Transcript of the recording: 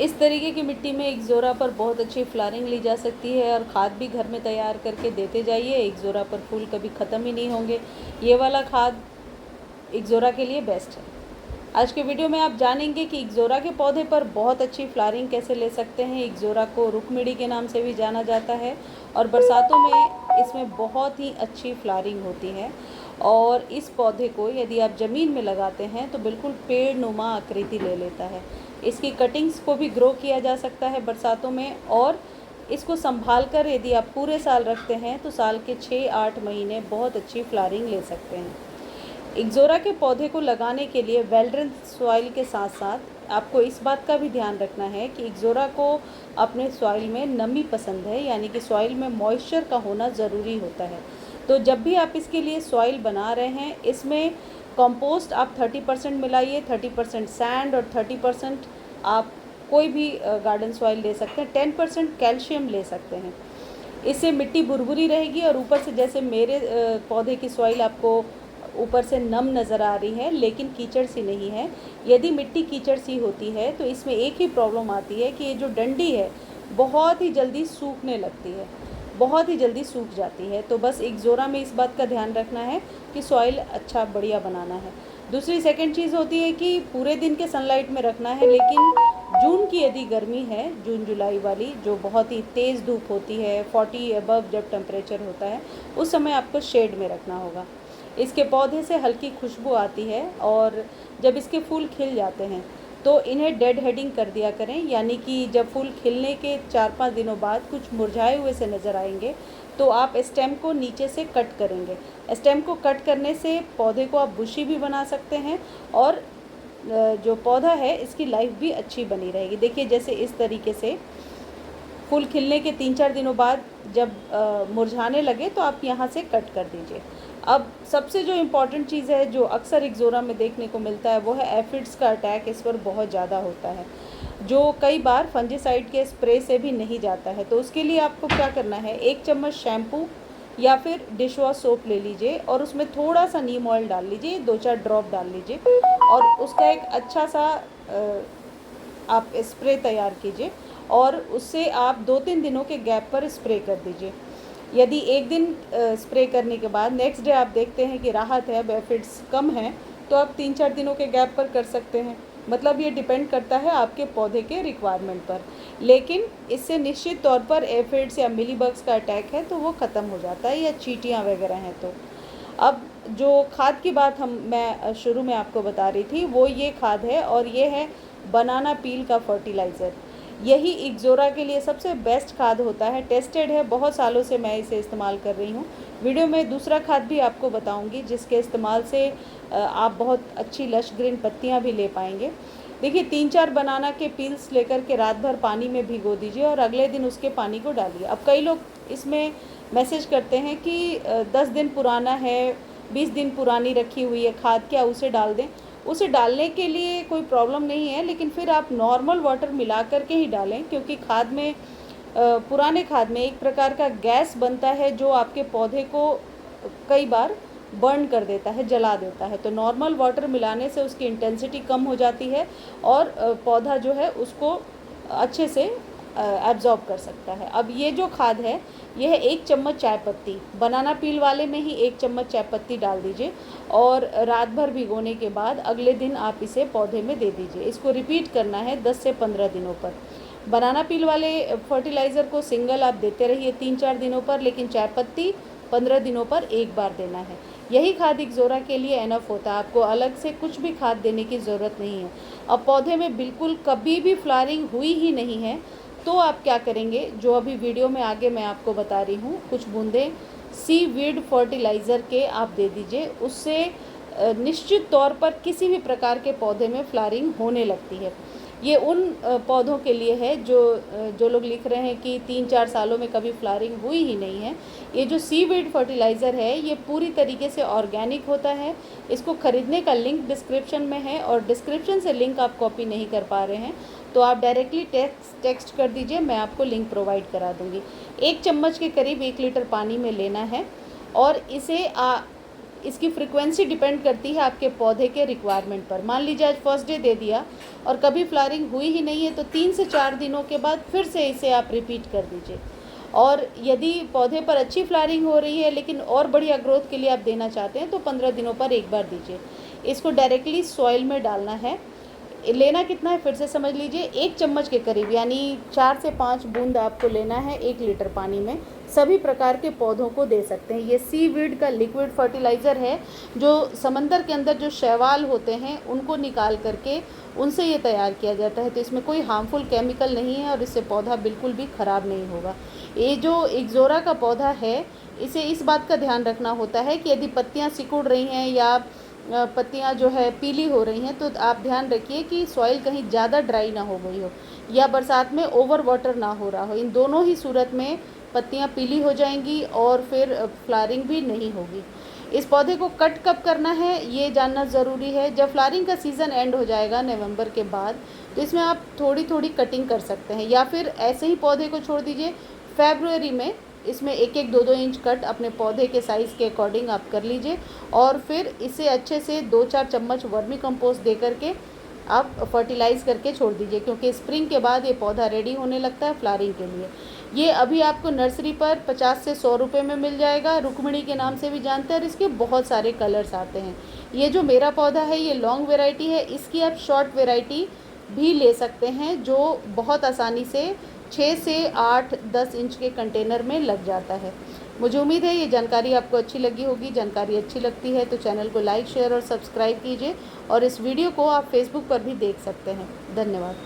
इस तरीके की मिट्टी में इक्ज़ोरा पर बहुत अच्छी फ्लावरिंग ली जा सकती है और खाद भी घर में तैयार करके देते जाइए। इक्ज़ोरा पर फूल कभी ख़त्म ही नहीं होंगे। ये वाला खाद इक्ज़ोरा के लिए बेस्ट है। आज के वीडियो में आप जानेंगे कि इक्ज़ोरा के पौधे पर बहुत अच्छी फ्लावरिंग कैसे ले सकते हैं। इक्ज़ोरा को रुकमिड़ी के नाम से भी जाना जाता है और बरसातों में इसमें बहुत ही अच्छी फ्लावरिंग होती है। और इस पौधे को यदि आप ज़मीन में लगाते हैं तो बिल्कुल पेड़ नुमा आकृति ले लेता है। इसकी कटिंग्स को भी ग्रो किया जा सकता है बरसातों में, और इसको संभाल कर यदि आप पूरे साल रखते हैं तो साल के 6-8 महीने बहुत अच्छी फ्लावरिंग ले सकते हैं। इक्ज़ोरा के पौधे को लगाने के लिए वेल ड्रेन सॉइल के साथ साथ आपको इस बात का भी ध्यान रखना है कि इक्ज़ोरा को अपने सॉइल में नमी पसंद है, यानी कि सॉइल में मॉइस्चर का होना ज़रूरी होता है। तो जब भी आप इसके लिए सॉइल बना रहे हैं, इसमें कंपोस्ट आप 30% मिलाइए, 30% सैंड और 30% आप कोई भी गार्डन सॉइल ले सकते हैं, 10% कैल्शियम ले सकते हैं। इससे मिट्टी भुरभुरी रहेगी और ऊपर से, जैसे मेरे पौधे की सॉइल आपको ऊपर से नम नज़र आ रही है लेकिन कीचड़ सी नहीं है। यदि मिट्टी कीचड़ सी होती है तो इसमें एक ही प्रॉब्लम आती है कि ये जो डंडी है बहुत ही जल्दी सूखने लगती है, बहुत ही जल्दी सूख जाती है। तो बस इक्ज़ोरा में इस बात का ध्यान रखना है कि सॉइल अच्छा बढ़िया बनाना है। दूसरी सेकंड चीज़ होती है कि पूरे दिन के सनलाइट में रखना है, लेकिन जून की यदि गर्मी है, जून जुलाई वाली जो बहुत ही तेज़ धूप होती है, 40 अबव जब टेम्परेचर होता है, उस समय आपको शेड में रखना होगा। इसके पौधे से हल्की खुशबू आती है और जब इसके फूल खिल जाते हैं तो इन्हें डेड हेडिंग कर दिया करें, यानी कि जब फूल खिलने के 4-5 दिनों बाद कुछ मुरझाए हुए से नज़र आएंगे तो आप स्टेम को नीचे से कट करेंगे। स्टेम को कट करने से पौधे को आप बुशी भी बना सकते हैं और जो पौधा है इसकी लाइफ भी अच्छी बनी रहेगी। देखिए, जैसे इस तरीके से फूल खिलने के 3-4 दिनों बाद जब मुरझाने लगे तो आप यहाँ से कट कर दीजिए। अब सबसे जो इम्पॉर्टेंट चीज़ है जो अक्सर इक्ज़ोरा में देखने को मिलता है वो है एफिड्स का अटैक इस पर बहुत ज़्यादा होता है, जो कई बार फंजीसाइड के स्प्रे से भी नहीं जाता है। तो उसके लिए आपको क्या करना है, 1 चम्मच शैम्पू या फिर डिश वॉश सोप ले लीजिए और उसमें थोड़ा सा नीम ऑयल डाल लीजिए, 2-4 ड्रॉप डाल लीजिए और उसका एक अच्छा सा आप स्प्रे तैयार कीजिए और उससे आप 2-3 दिनों के गैप पर स्प्रे कर दीजिए। यदि एक दिन स्प्रे करने के बाद नेक्स्ट डे आप देखते हैं कि राहत है, एफिड्स कम हैं, तो आप 3-4 दिनों के गैप पर कर सकते हैं। मतलब ये डिपेंड करता है आपके पौधे के रिक्वायरमेंट पर, लेकिन इससे निश्चित तौर पर एफिड्स या मिलीबग्स का अटैक है तो वो ख़त्म हो जाता है, या चींटियाँ वगैरह हैं तो। अब जो खाद की बात मैं शुरू में आपको बता रही थी वो ये खाद है, और ये है बनाना पील का फर्टिलाइज़र। यही इक्ज़ोरा के लिए सबसे बेस्ट खाद होता है, टेस्टेड है, बहुत सालों से मैं इसे इस्तेमाल कर रही हूँ। वीडियो में दूसरा खाद भी आपको बताऊँगी जिसके इस्तेमाल से आप बहुत अच्छी लश ग्रीन पत्तियाँ भी ले पाएंगे। देखिए, 3-4 बनाना के पील्स लेकर के रात भर पानी में भिगो दीजिए और अगले दिन उसके पानी को डालिए। अब कई लोग इसमें मैसेज करते हैं कि 10 दिन पुराना है, 20 दिन पुरानी रखी हुई है खाद, क्या उसे डाल दें? उसे डालने के लिए कोई प्रॉब्लम नहीं है, लेकिन फिर आप नॉर्मल वाटर मिला करके ही डालें, क्योंकि खाद में पुराने खाद में एक प्रकार का गैस बनता है जो आपके पौधे को कई बार बर्न कर देता है, जला देता है। तो नॉर्मल वाटर मिलाने से उसकी इंटेंसिटी कम हो जाती है और पौधा जो है उसको अच्छे से एब्जॉर्ब कर सकता है। अब ये जो खाद है यह है 1 चम्मच चाय पत्ती, बनाना पील वाले में ही 1 चम्मच चाय पत्ती डाल दीजिए और रात भर भिगोने के बाद अगले दिन आप इसे पौधे में दे दीजिए। इसको रिपीट करना है 10 से 15 दिनों पर। बनाना पील वाले फर्टिलाइज़र को सिंगल आप देते रहिए 3-4 दिनों पर, लेकिन चाय पत्ती 15 दिनों पर एक बार देना है। यही खाद इक्ज़ोरा के लिए एनफ होता है, आपको अलग से कुछ भी खाद देने की ज़रूरत नहीं है। अब पौधे में बिल्कुल कभी भी फ्लावरिंग हुई ही नहीं है तो आप क्या करेंगे, जो अभी वीडियो में आगे मैं आपको बता रही हूँ, कुछ बूंदें सीवीड फर्टिलाइज़र के आप दे दीजिए। उससे निश्चित तौर पर किसी भी प्रकार के पौधे में फ्लावरिंग होने लगती है। ये उन पौधों के लिए है जो लोग लिख रहे हैं कि 3-4 सालों में कभी फ्लावरिंग हुई ही नहीं है। ये जो सीवीड फर्टिलाइज़र है ये पूरी तरीके से ऑर्गेनिक होता है। इसको ख़रीदने का लिंक डिस्क्रिप्शन में है, और डिस्क्रिप्शन से लिंक आप कॉपी नहीं कर पा रहे हैं तो आप डायरेक्टली टेक्स्ट कर दीजिए, मैं आपको लिंक प्रोवाइड करा दूँगी। 1 चम्मच के करीब 1 लीटर पानी में लेना है और इसे इसकी फ्रीक्वेंसी डिपेंड करती है आपके पौधे के रिक्वायरमेंट पर। मान लीजिए आज फर्स्ट डे दे दिया और कभी फ्लावरिंग हुई ही नहीं है, तो 3 से 4 दिनों के बाद फिर से इसे आप रिपीट कर दीजिए। और यदि पौधे पर अच्छी फ्लावरिंग हो रही है लेकिन और बढ़िया ग्रोथ के लिए आप देना चाहते हैं तो 15 दिनों पर एक बार दीजिए। इसको डायरेक्टली सॉइल में डालना है। लेना कितना है फिर से समझ लीजिए, 1 चम्मच के करीब, यानी 4 से 5 बूंद आपको लेना है 1 लीटर पानी में। सभी प्रकार के पौधों को दे सकते हैं। ये सीवीड का लिक्विड फर्टिलाइज़र है, जो समंदर के अंदर जो शैवाल होते हैं उनको निकाल करके उनसे ये तैयार किया जाता है। तो इसमें कोई हार्मफुल केमिकल नहीं है और इससे पौधा बिल्कुल भी ख़राब नहीं होगा। ये जो इक्ज़ोरा का पौधा है, इसे इस बात का ध्यान रखना होता है कि यदि पत्तियाँ सिकुड़ रही हैं या पत्तियाँ जो है पीली हो रही हैं, तो आप ध्यान रखिए कि सॉइल कहीं ज़्यादा ड्राई ना हो गई हो या बरसात में ओवर वाटर ना हो रहा हो। इन दोनों ही सूरत में पत्तियाँ पीली हो जाएंगी और फिर फ्लावरिंग भी नहीं होगी। इस पौधे को कट कब करना है ये जानना ज़रूरी है। जब फ्लावरिंग का सीज़न एंड हो जाएगा नवंबर के बाद, तो इसमें आप थोड़ी थोड़ी कटिंग कर सकते हैं, या फिर ऐसे ही पौधे को छोड़ दीजिए। फरवरी में इसमें 1-1, 2-2 इंच कट अपने पौधे के साइज़ के अकॉर्डिंग आप कर लीजिए और फिर इसे अच्छे से 2-4 चम्मच वर्मी कंपोस्ट दे करके आप फर्टिलाइज़ करके छोड़ दीजिए, क्योंकि स्प्रिंग के बाद ये पौधा रेडी होने लगता है फ्लावरिंग के लिए। ये अभी आपको नर्सरी पर 50 से 100 रुपये में मिल जाएगा। रुक्मिणी के नाम से भी जानते हैं और इसके बहुत सारे कलर्स आते हैं। ये जो मेरा पौधा है ये लॉन्ग वेराइटी है, इसकी आप शॉर्ट वेराइटी भी ले सकते हैं जो बहुत आसानी से 6 से 8-10 इंच के कंटेनर में लग जाता है। मुझे उम्मीद है ये जानकारी आपको अच्छी लगी होगी। जानकारी अच्छी लगती है तो चैनल को लाइक, शेयर और सब्सक्राइब कीजिए और इस वीडियो को आप फेसबुक पर भी देख सकते हैं। धन्यवाद।